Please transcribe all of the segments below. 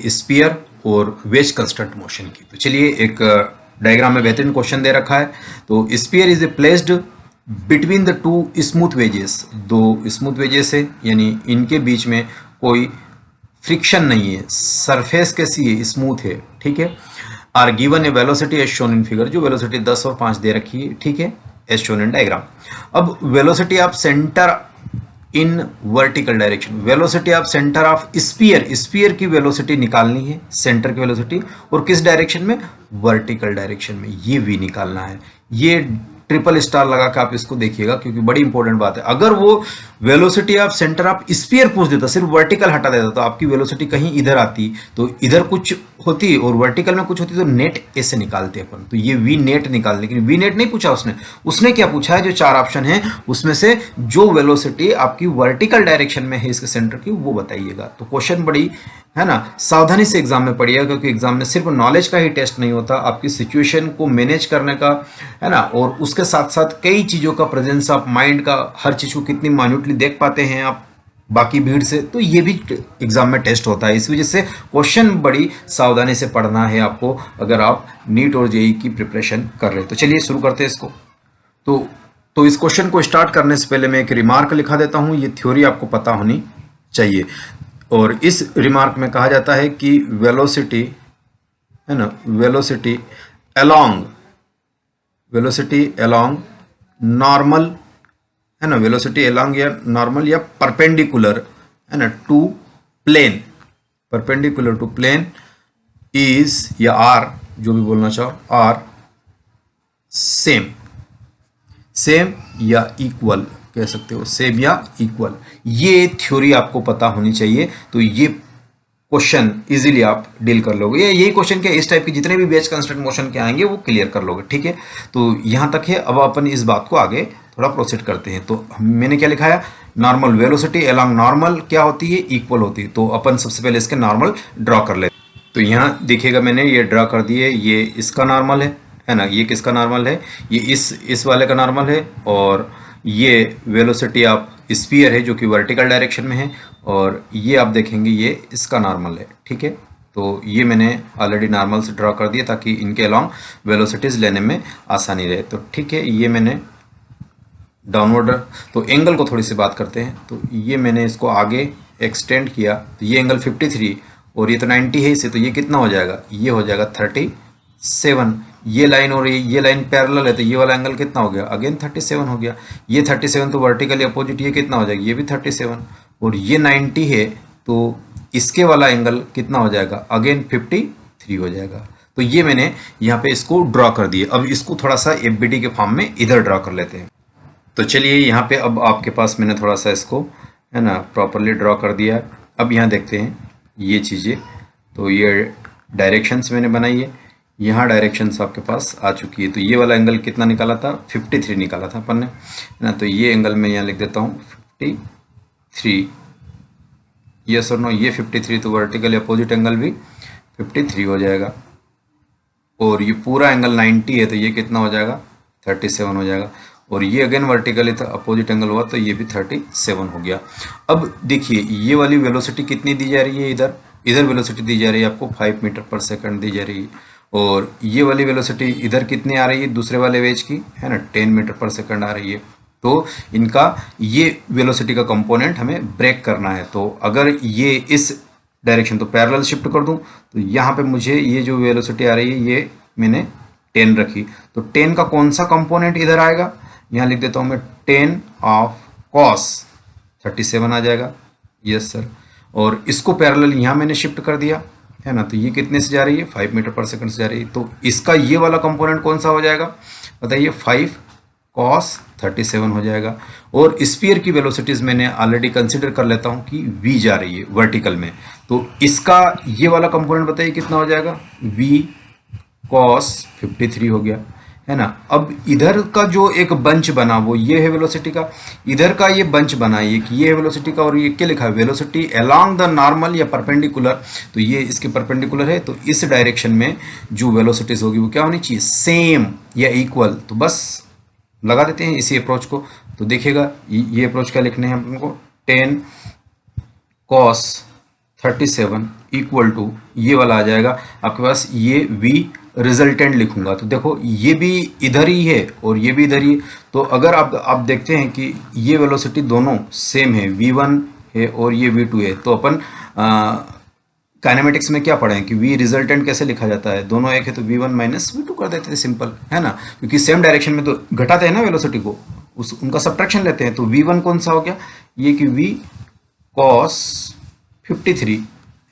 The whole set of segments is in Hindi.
स्पीयर और वेज कंस्ट्रक्ट मोशन की। तो चलिए एक डायग्राम में बेहतरीन क्वेश्चन दे रखा है। तो sphere is placed between the two smooth wages, दो स्मूथ वेजेस है यानी इनके बीच में कोई फ्रिक्शन नहीं है, सरफेस कैसी है, स्मूथ है, ठीक है। Are given a velocity as shown in figure, जो वेलोसिटी 10 और 5 दे रखी है, ठीक है, एज शोन इन डायग्राम। अब velocity of centre in vertical direction, velocity of centre of sphere, sphere की वेलोसिटी निकालनी है, सेंटर की वेलोसिटी, और किस डायरेक्शन में, वर्टिकल डायरेक्शन में, ये वी निकालना है। ये ट्रिपल स्टार लगा के आप इसको देखिएगा क्योंकि बड़ी इंपॉर्टेंट बात है। अगर वो velocity of centre of spear पूछ देता, सिर्फ वर्टिकल हटा देता, तो आपकी वेलोसिटी कहीं इधर आती, तो इधर कुछ होती और वर्टिकल में कुछ होती, तो नेट ऐसे निकालते अपन। तो ये वी नेट निकाल, लेकिन वी नेट नहीं पूछा उसने। उसने क्या पूछा है, जो 4 ऑप्शन है उसमें से जो वेलोसिटी आपकी वर्टिकल डायरेक्शन में है इसके सेंटर की, वो बताइएगा। तो क्वेश्चन बड़ी है ना, सावधानी से एग्जाम में पढ़िएगा क्योंकि एग्जाम में सिर्फ नॉलेज का ही टेस्ट नहीं होता, आपकी सिचुएशन को मैनेज करने का है ना, और उसके साथ साथ कई चीज़ों का, प्रेजेंस ऑफ माइंड का, हर चीज़ को कितनी माइन्यूटली देख पाते हैं आप बाकी भीड़ से, तो ये भी एग्जाम में टेस्ट होता है। इस वजह से क्वेश्चन बड़ी सावधानी से पढ़ना है आपको अगर आप नीट और जेई की प्रिपरेशन कर रहे हैं। तो चलिए शुरू करते हैं इसको। तो इस क्वेश्चन को स्टार्ट करने से पहले मैं एक रिमार्क लिखा देता हूं, ये थ्योरी आपको पता होनी चाहिए। और इस रिमार्क में कहा जाता है कि वेलोसिटी है ना, वेलोसिटी अलोंग नॉर्मल है ना, वेलोसिटी अलोंग या नॉर्मल या परपेंडिकुलर है ना to plane, perpendicular to plane is या आर, जो भी बोलना चाहो, आर सेम या इक्वल कह सकते हो, सेम या इक्वल। ये थ्योरी आपको पता होनी चाहिए, तो ये क्वेश्चन इजीली आप डील कर लोगे। यही क्वेश्चन के इस टाइप के जितने भी वेज कंस्ट्रक्ट मोशन के आएंगे वो क्लियर कर लोगे, ठीक है। तो यहां तक है। अब अपन इस बात को आगे थोड़ा प्रोसीड करते हैं। तो मैंने क्या लिखा है, नॉर्मल वेलोसिटी अलोंग नॉर्मल क्या होती है, इक्वल होती है। तो अपन सबसे पहले इसके नॉर्मल ड्रॉ कर लेते। तो यहाँ देखिएगा मैंने ये ड्रॉ कर दिए, ये इसका नॉर्मल है ना, ये किसका नॉर्मल है, ये इस वाले का नॉर्मल है, और ये वेलोसिटी ऑफ स्फीयर है जो कि वर्टिकल डायरेक्शन में है, और ये आप देखेंगे ये इसका नॉर्मल है, ठीक है। तो ये मैंने ऑलरेडी नॉर्मल से ड्रॉ कर दिया ताकि इनके अलोंग वेलोसिटीज लेने में आसानी रहे। तो ठीक है, ये मैंने डाउनवर्ड, तो एंगल को थोड़ी सी बात करते हैं। तो ये मैंने इसको आगे एक्सटेंड किया, तो ये एंगल 53 और ये तो 90 है इसे, तो ये कितना हो जाएगा, ये हो जाएगा 37। ये लाइन और ये लाइन पैरेलल है, तो ये वाला एंगल कितना हो गया, अगेन 37 हो गया। ये 37 तो वर्टिकली अपोजिट, ये कितना हो जाएगा, ये भी 37, और ये 90 है तो इसके वाला एंगल कितना हो जाएगा, अगेन 53 हो जाएगा। तो ये मैंने यहाँ पे इसको ड्रॉ कर दिए। अब इसको थोड़ा सा एफबीडी के फॉर्म में इधर ड्रॉ कर लेते हैं। तो चलिए यहाँ पे अब आपके पास मैंने थोड़ा सा इसको है ना प्रॉपरली ड्रॉ कर दिया। अब यहाँ देखते हैं ये चीज़ें, तो ये डायरेक्शंस मैंने बनाई है, यहाँ डायरेक्शंस आपके पास आ चुकी है। तो ये वाला एंगल कितना निकाला था, 53 निकाला था अपन ने, है ना। तो ये एंगल मैं यहाँ लिख देता हूँ 53, यस और नो, ये 53, तो वर्टिकल अपोजिट एंगल भी 53 हो जाएगा, और ये पूरा एंगल 90 है तो ये कितना हो जाएगा, 37 हो जाएगा, और ये अगेन वर्टिकली तो अपोजिट एंगल हुआ तो ये भी 37 हो गया। अब देखिए ये वाली वेलोसिटी कितनी दी जा रही है, इधर वेलोसिटी दी जा रही है आपको 5 मीटर पर सेकंड दी जा रही है, और ये वाली वेलोसिटी इधर कितनी आ रही है दूसरे वाले वेज की, है ना, 10 मीटर पर सेकंड आ रही है। तो इनका ये वेलोसिटी का कंपोनेंट हमें ब्रेक करना है। तो अगर ये इस डायरेक्शन तो पैरेलल शिफ्ट कर दूं, तो यहाँ पे मुझे ये जो वेलोसिटी आ रही है ये मैंने 10 रखी, तो 10 का कौन सा कंपोनेंट इधर आएगा, यहाँ लिख देता हूँ मैं 10 ऑफ कॉस 37 आ जाएगा, यस सर। और इसको पैरेलल यहाँ मैंने शिफ्ट कर दिया, है ना। तो ये कितने से जा रही है, 5 मीटर पर सेकंड से जा रही है, तो इसका ये वाला कंपोनेंट कौन सा हो जाएगा बताइए, 5 cos 37 हो जाएगा। और स्फीयर की वेलोसिटीज मैंने ऑलरेडी कंसिडर कर लेता हूँ कि v जा रही है वर्टिकल में, तो इसका ये वाला कंपोनेंट बताइए कितना हो जाएगा, v cos 53 हो गया, है ना। अब इधर का जो एक बंच बना वो ये है वेलोसिटी का, इधर का ये बंच बना ये कि ये है वेलोसिटी का, और ये क्या लिखा है, वेलोसिटी अलोंग द नॉर्मल या परपेंडिकुलर, तो ये इसके परपेंडिकुलर है, तो इस डायरेक्शन में जो वेलोसिटीज होगी वो क्या होनी चाहिए, सेम या इक्वल। तो बस लगा देते हैं इसी अप्रोच को। तो देखिएगा ये अप्रोच क्या लिखने हैं हमको, 10 cos 37 इक्वल टू ये वाला आ जाएगा आपके पास, ये v रिजल्टेंट लिखूंगा तो देखो ये भी इधर ही है और ये भी इधर ही है। तो अगर आप देखते हैं कि ये वेलोसिटी दोनों सेम है, v1 है और ये v2 है, तो अपन काइनेमेटिक्स में क्या पढ़े हैं कि v रिजल्टेंट कैसे लिखा जाता है, दोनों एक है तो v1 माइनस v2 कर देते थे, सिंपल है ना, क्योंकि सेम डायरेक्शन में तो घटाते हैं ना वेलोसिटी को, उनका सब्ट्रैक्शन लेते हैं। तो v1 कौन सा हो गया, ये कि v cos 53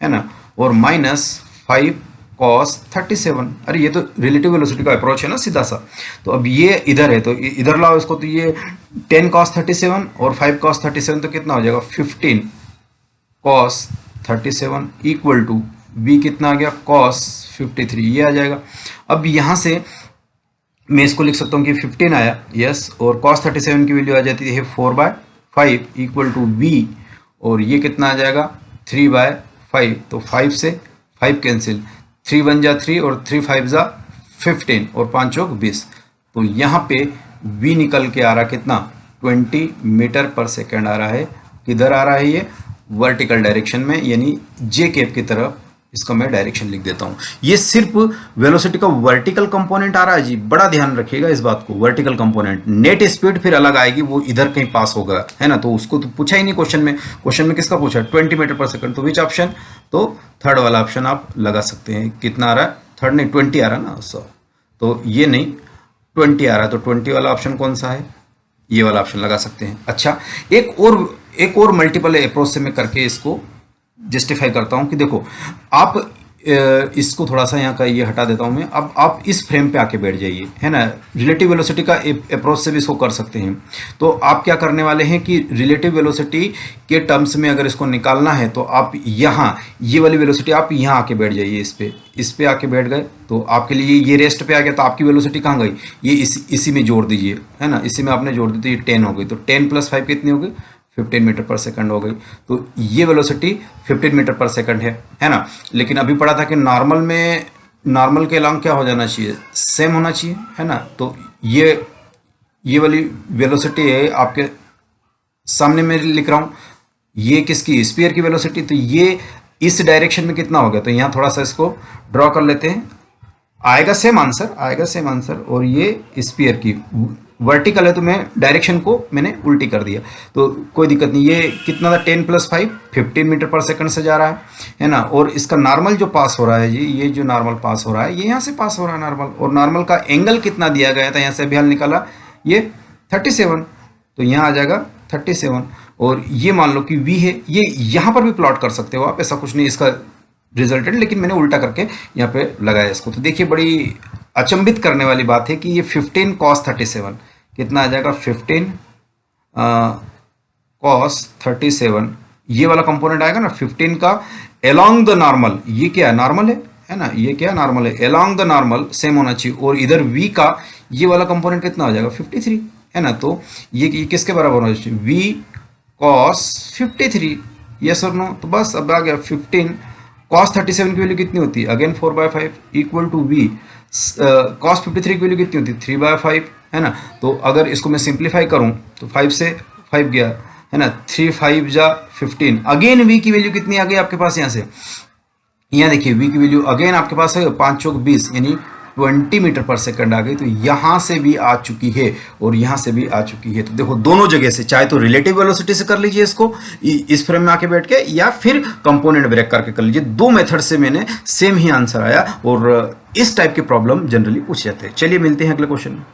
है ना, और माइनस 5 cos 37। अरे ये तो रिलेटिव वेलोसिटी का अप्रोच है ना सीधा सा। तो अब ये इधर है तो इधर लाओ इसको, तो ये 10 cos 37 और 5 cos 37 तो कितना हो जाएगा 15 cos 37 इक्वल टू v कितना आ गया cos 53, ये आ जाएगा। अब यहाँ से मैं इसको लिख सकता हूँ कि 15 आया, यस, और cos 37 की वैल्यू आ जाती है 4/5 इक्वल टू v, और ये कितना आ जाएगा 3/5। तो 5 से 5 कैंसिल, 3 1 जा 3 और 3 5 जा 15 और 5 चौक 20। तो यहाँ पे v निकल के आ रहा कितना 20 मीटर पर सेकेंड आ रहा है। किधर आ रहा है ये, वर्टिकल डायरेक्शन में, यानी जे कैप की तरफ। इसका मैं डायरेक्शन लिख देता हूँ। ये सिर्फ वेलोसिटी का वर्टिकल कंपोनेंट आ रहा है जी, बड़ा ध्यान रखिएगा इस बात को, वर्टिकल कंपोनेंट। नेट स्पीड फिर अलग आएगी, वो इधर कहीं पास होगा, है ना, तो उसको तो पूछा ही नहीं क्वेश्चन में। क्वेश्चन में किसका पूछा 20 मीटर पर सेकंड, तो विच ऑप्शन, तो थर्ड वाला ऑप्शन आप लगा सकते हैं। कितना आ रहा है, थर्ड नहीं 20 आ रहा है ना, तो ये नहीं 20 आ रहा है, तो 20 वाला ऑप्शन कौन सा है, ये वाला ऑप्शन लगा सकते हैं। अच्छा, एक और मल्टीपल अप्रोच से मैं करके इसको जस्टिफाई करता हूं कि देखो आप इसको थोड़ा सा यहाँ का ये हटा देता हूं मैं। अब आप इस फ्रेम पे आके बैठ जाइए, है ना, रिलेटिव वेलोसिटी का अप्रोच से भी इसको कर सकते हैं। तो आप क्या करने वाले हैं कि रिलेटिव वेलोसिटी के टर्म्स में अगर इसको निकालना है तो आप यहाँ ये वाली वेलोसिटी आप यहाँ आके बैठ जाइए, इस पे आके बैठ गए तो आपके लिए ये रेस्ट पे आ गया, तो आपकी वेलोसिटी कहाँ गई, ये इसी में जोड़ दीजिए, है ना, इसी में आपने जोड़ दी तो ये 10 हो गई। तो 10 + 5 कितनी हो गई 15 मीटर पर सेकंड हो गई। तो ये वेलोसिटी 15 मीटर पर सेकंड है ना। लेकिन अभी पढ़ा था कि नॉर्मल के अलोंग क्या हो जाना चाहिए, सेम होना चाहिए, है ना। तो ये वाली वेलोसिटी है आपके सामने में लिख रहा हूँ, ये किसकी, स्फीयर की वेलोसिटी। तो ये इस डायरेक्शन में कितना हो गया, तो यहाँ थोड़ा सा इसको ड्रॉ कर लेते हैं, आएगा सेम आंसर। और ये स्फीयर की वर्टिकल है तो मैं डायरेक्शन को मैंने उल्टी कर दिया, तो कोई दिक्कत नहीं। ये कितना था 10 + 5 15 मीटर पर सेकंड से जा रहा है ना। और इसका नॉर्मल जो पास हो रहा है जी, ये जो नॉर्मल पास हो रहा है ये यहाँ से पास हो रहा है नॉर्मल, और नॉर्मल का एंगल कितना दिया गया था, यहाँ से अभी हल निकाला ये 37, तो यहाँ आ जाएगा 37। और ये मान लो कि v है, ये यहाँ पर भी प्लॉट कर सकते हो आप, ऐसा कुछ नहीं इसका रिजल्टेंट, लेकिन मैंने उल्टा करके यहाँ पे लगाया इसको। तो देखिए बड़ी अचंभित करने वाली बात है कि ये 15 cos 37 कितना आ जाएगा 15 cos 37, ये वाला कंपोनेंट आएगा ना 15 का अलोंग द नॉर्मल, ये क्या है नॉर्मल है ना, ये क्या नॉर्मल है, अलोंग द नॉर्मल सेम होना चाहिए। और इधर v का ये वाला कंपोनेंट कितना हो जाएगा 53, है ना। तो ये किसके बराबर होना चाहिए v cos 53, यस और नो। तो बस अब आ गया 15 cos 37 की वैल्यू कितनी होती है, again 4/5 equal to v cos 53 की वैल्यू कितनी होती है 3/5, है ना। तो अगर इसको मैं सिंप्लीफाई करूं तो 5 से 5 गया, है ना, 3 5 जा 15, अगेन v की वैल्यू कितनी आ गई आपके पास, यहाँ से यहाँ देखिए v की वैल्यू अगेन आपके पास है 5 चौक 20, यानी 20 मीटर पर सेकंड आ गई। तो यहाँ से भी आ चुकी है और यहाँ से भी आ चुकी है। तो देखो दोनों जगह से, चाहे तो रिलेटिव वेलोसिटी से कर लीजिए इसको इस फ्रेम में आके बैठ के, या फिर कंपोनेंट ब्रेक करके कर लीजिए। दो मेथड से मैंने सेम ही आंसर आया, और इस टाइप के प्रॉब्लम जनरली पूछ जाते हैं। चलिए मिलते हैं अगले क्वेश्चन में।